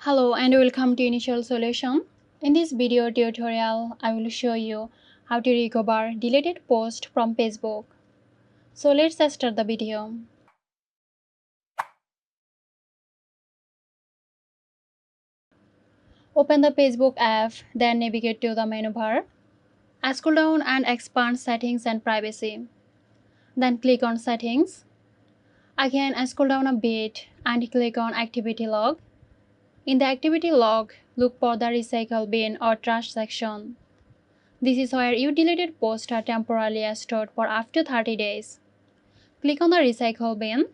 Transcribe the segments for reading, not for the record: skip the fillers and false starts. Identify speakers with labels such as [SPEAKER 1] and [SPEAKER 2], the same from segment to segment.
[SPEAKER 1] Hello and welcome to Initial Solution. In this video tutorial, I will show you how to recover deleted post from Facebook. So let's start the video. Open the Facebook app, then navigate to the menu bar. Scroll down and expand Settings and Privacy. Then click on Settings. Again, scroll down a bit and click on Activity Log. In the Activity Log, look for the Recycle Bin or Trash section. This is where your deleted posts are temporarily stored for up to 30 days. Click on the Recycle bin.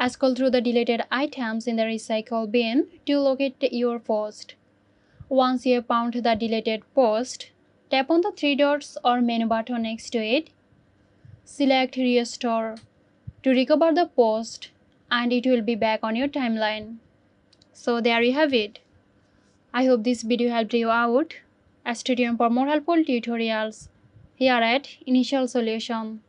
[SPEAKER 1] Scroll through the deleted items in the Recycle bin to locate your post. Once you have found the deleted post, tap on the three dots or menu button next to it. Select Restore to recover the post and it will be back on your timeline. So there you have it. I hope this video helped you out. Stay tuned for more helpful tutorials here at Initial Solution.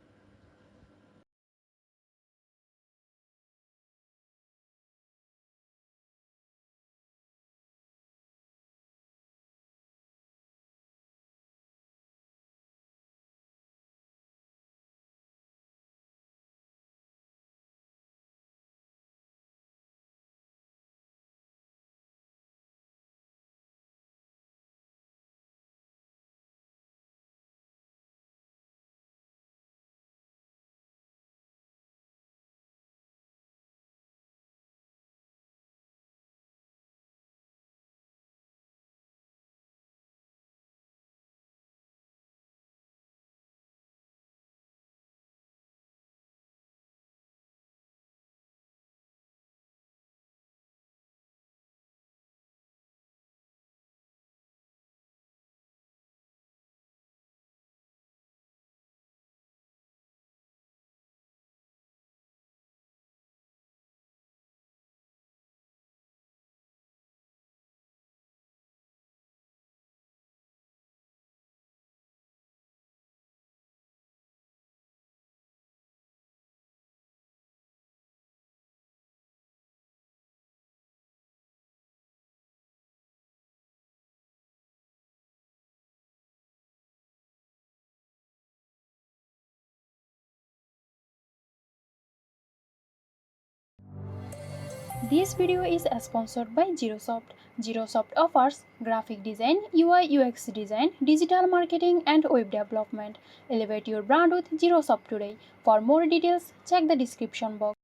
[SPEAKER 1] This video is sponsored by Zerosoft. Zerosoft offers graphic design, UI UX design, digital marketing and web development. Elevate your brand with Zerosoft today. For more details, check the description box.